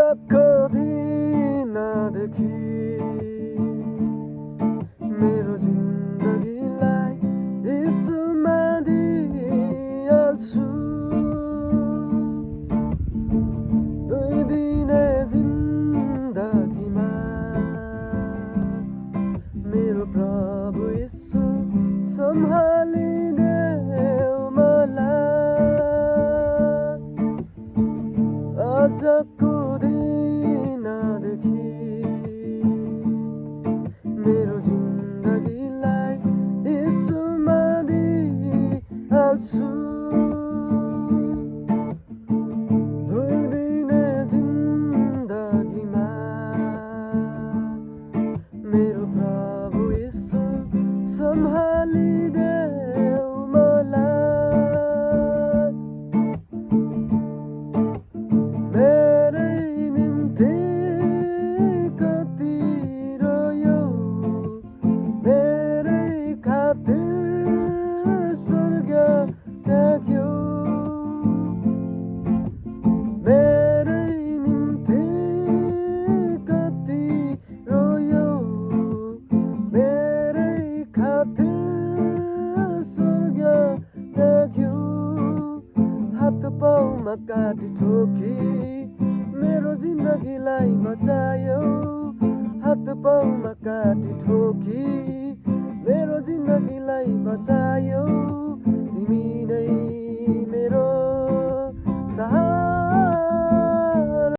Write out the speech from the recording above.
आजको दिनदेखि मेरो जिन्दगीलाई यीशुमा दिइहाल्छु। दुई दिने जिन्दगीमा मेरो प्रभु यीशु सम्हालिदेऊ मलाई। आजको दिनदेखि मेरो जिन्दगीलाई यीशुमा दिइहाल्छु। दुई दिने जिन्दगीमा मेरो प्रभु यीशु सम्हालिदेऊ मलाई। मेरै निम्ति कति रोयो, मेरै खातिर स्वर्ग त्याग्यो। मेरै निम्ति कति रोयो, मेरै खातिर स्वर्ग त्याग्यो। हात पाउमा काटी ठोकी मेरो जिन्दगीलाई बचायो। हात पाउमा काटी ठोकी मेरो जिन्दगीलाई बचायो।